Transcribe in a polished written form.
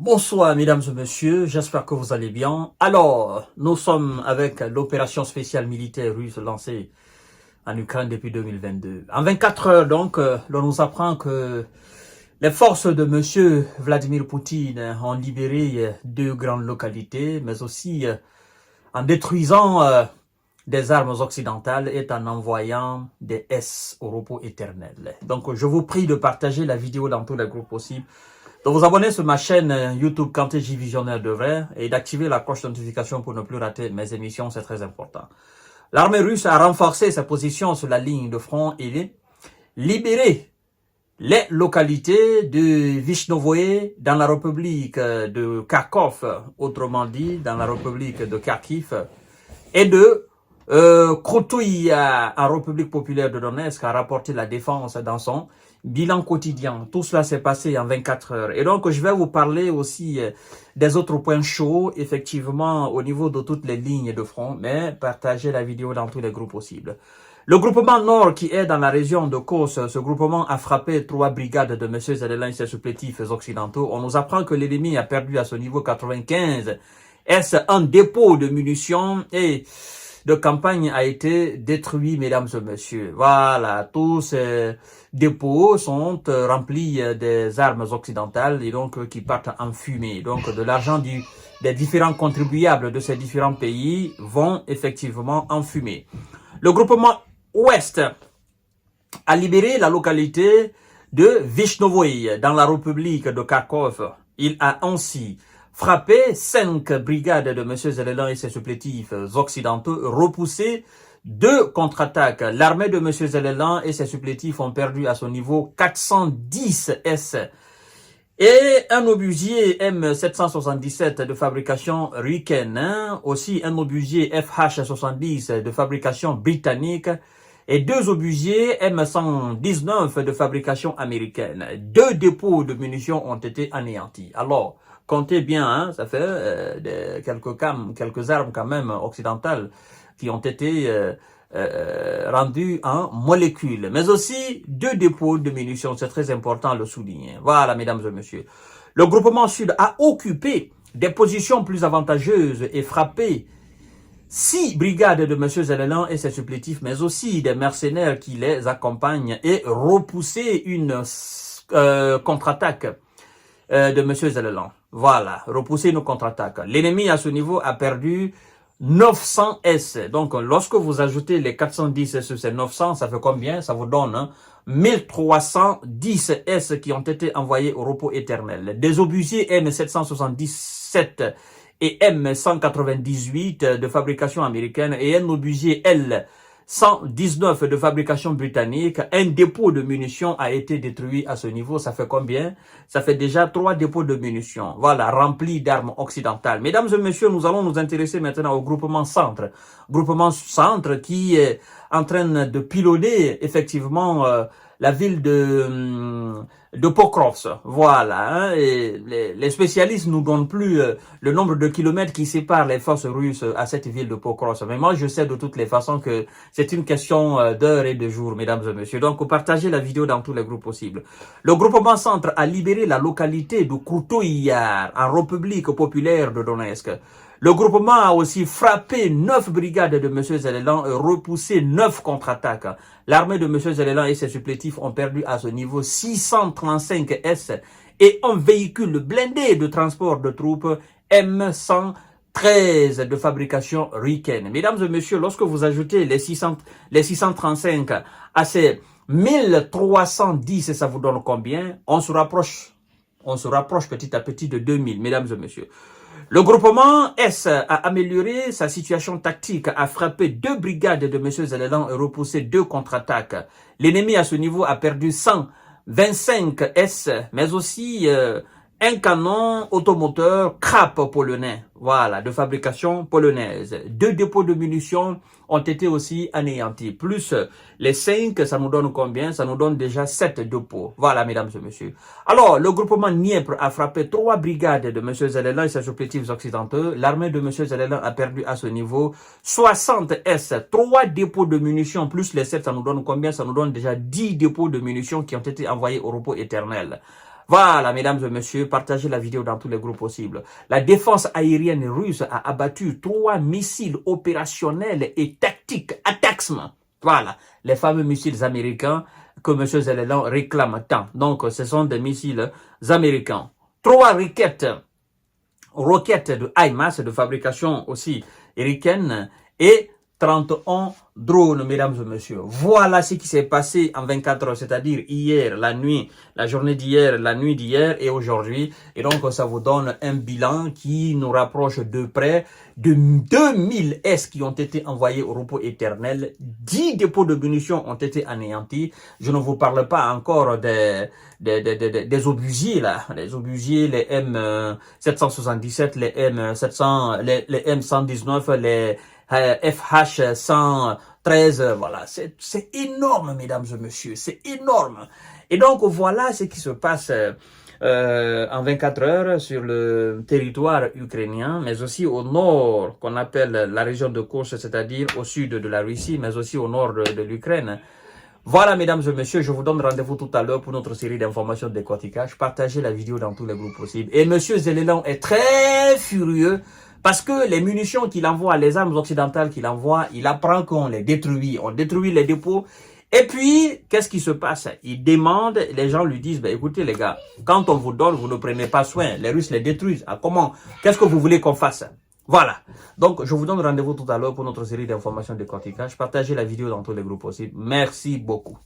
Bonsoir mesdames et messieurs, j'espère que vous allez bien. Alors, nous sommes avec l'opération spéciale militaire russe lancée en Ukraine depuis 2022. En 24 heures donc, l'on nous apprend que les forces de monsieur Vladimir Poutine ont libéré deux grandes localités, mais aussi en détruisant des armes occidentales et en envoyant des S au repos éternel. Donc, je vous prie de partager la vidéo dans tous les groupes possibles, de vous abonner sur ma chaîne YouTube Kanté J Visionnaire de vrai et d'activer la cloche de notification pour ne plus rater mes émissions, c'est très important. L'armée russe a renforcé sa position sur la ligne de front et libéré les localités de Vishnovoye dans la République de Kharkov, autrement dit dans la République de Kharkiv, et de Krotouï en République populaire de Donetsk, a rapporté la défense dans son bilan quotidien. Tout cela s'est passé en 24 heures. Et donc, je vais vous parler aussi des autres points chauds, effectivement, au niveau de toutes les lignes de front, mais partagez la vidéo dans tous les groupes possibles. Le groupement Nord qui est dans la région de Kos, ce groupement a frappé 3 brigades de M. Zelensky et ses supplétifs occidentaux. On nous apprend que l'ennemi a perdu à ce niveau 95. Est-ce un dépôt de munitions et de campagne a été détruit, mesdames et messieurs. Voilà, tous ces dépôts sont remplis des armes occidentales et donc qui partent en fumée. Donc de l'argent des différents contribuables de ces différents pays vont effectivement en fumée. Le groupement Ouest a libéré la localité de Vishnovoye dans la République de Kharkov. Il a ainsi frappé 5 brigades de M. Zelensky et ses supplétifs occidentaux, repoussé 2 contre-attaques. L'armée de M. Zelensky et ses supplétifs ont perdu à son niveau 410 S et un obusier M777 de fabrication ricaine, aussi un obusier FH70 de fabrication britannique et 2 obusiers M119 de fabrication américaine. 2 dépôts de munitions ont été anéantis. Alors, comptez bien, hein, ça fait quelques armes quand même occidentales qui ont été rendues en molécules. Mais aussi 2 dépôts de munitions, c'est très important de le souligner. Voilà, mesdames et messieurs. Le groupement Sud a occupé des positions plus avantageuses et frappé 6 brigades de M. Zelensky et ses supplétifs, mais aussi des mercenaires qui les accompagnent et repoussé une contre-attaque de M. Zelensky. Voilà, repousser nos contre-attaques. L'ennemi à ce niveau a perdu 900 S. Donc, lorsque vous ajoutez les 410 sur ces 900, ça fait combien? Ça vous donne 1310 S qui ont été envoyés au repos éternel. Des obusiers M777 et M198 de fabrication américaine et un obusier L119 de fabrication britannique. Un dépôt de munitions a été détruit à ce niveau. Ça fait combien? Ça fait déjà 3 dépôts de munitions. Voilà, remplis d'armes occidentales. Mesdames et messieurs, nous allons nous intéresser maintenant au groupement Centre. Groupement Centre qui est en train de pilonner effectivement la ville de Pokrovsk. Voilà, hein, et les spécialistes nous donnent plus le nombre de kilomètres qui séparent les forces russes à cette ville de Pokrovsk. Mais moi, je sais de toutes les façons que c'est une question d'heures et de jours, mesdames et messieurs. Donc, partagez la vidéo dans tous les groupes possibles. Le groupement Centre a libéré la localité de Krotouï en République populaire de Donetsk. Le groupement a aussi frappé 9 brigades de M. Zelensky et repoussé 9 contre-attaques. L'armée de M. Zelensky et ses supplétifs ont perdu à ce niveau 635 S et un véhicule blindé de transport de troupes M113 de fabrication ricaine. Mesdames et messieurs, lorsque vous ajoutez les 635 à ces 1310, ça vous donne combien? On se rapproche petit à petit de 2000, mesdames et messieurs. Le groupement S a amélioré sa situation tactique, a frappé 2 brigades de M. Zelensky et repoussé 2 contre-attaques. L'ennemi à ce niveau a perdu 125 S, mais aussi un canon automoteur Krap polonais, voilà, de fabrication polonaise. 2 dépôts de munitions ont été aussi anéantis. Plus les 5, ça nous donne combien? Ça nous donne déjà 7 dépôts. Voilà, mesdames et messieurs. Alors, le groupement Dniepr a frappé 3 brigades de M. Zelensky et ses supplétifs occidentaux. L'armée de M. Zelensky a perdu à ce niveau 60 S. 3 dépôts de munitions plus les 7, ça nous donne combien? Ça nous donne déjà 10 dépôts de munitions qui ont été envoyés au repos éternel. Voilà, mesdames et messieurs, partagez la vidéo dans tous les groupes possibles. La défense aérienne russe a abattu 3 missiles opérationnels et tactiques, ATACMS. Voilà, les fameux missiles américains que M. Zelensky réclame tant. Donc, ce sont des missiles américains. 3 roquettes de HIMARS, de fabrication aussi américaine, et 31 drones, mesdames et messieurs. Voilà ce qui s'est passé en 24 heures, c'est-à-dire hier, la nuit, la journée d'hier, la nuit d'hier et aujourd'hui. Et donc, ça vous donne un bilan qui nous rapproche de près de 2000 S qui ont été envoyés au repos éternel. 10 dépôts de munitions ont été anéantis. Je ne vous parle pas encore des obusiers, là. Les obusiers, les M777, les M700, les M119, les FH113, voilà, c'est énorme, mesdames et messieurs, c'est énorme. Et donc, voilà ce qui se passe en 24 heures sur le territoire ukrainien, mais aussi au nord, qu'on appelle la région de Kursk, c'est-à-dire au sud de la Russie, mais aussi au nord de l'Ukraine. Voilà, mesdames et messieurs, je vous donne rendez-vous tout à l'heure pour notre série d'informations de décortiquage. Partagez la vidéo dans tous les groupes possibles. Et monsieur Zelensky est très furieux parce que les munitions qu'il envoie, les armes occidentales qu'il envoie, il apprend qu'on les détruit. On détruit les dépôts. Et puis, qu'est-ce qui se passe? Il demande, les gens lui disent, écoutez les gars, quand on vous donne, vous ne prenez pas soin. Les Russes les détruisent. Ah, comment? Qu'est-ce que vous voulez qu'on fasse? Voilà. Donc, je vous donne rendez-vous tout à l'heure pour notre série d'informations de décortiquage. Partagez la vidéo dans tous les groupes possibles. Merci beaucoup.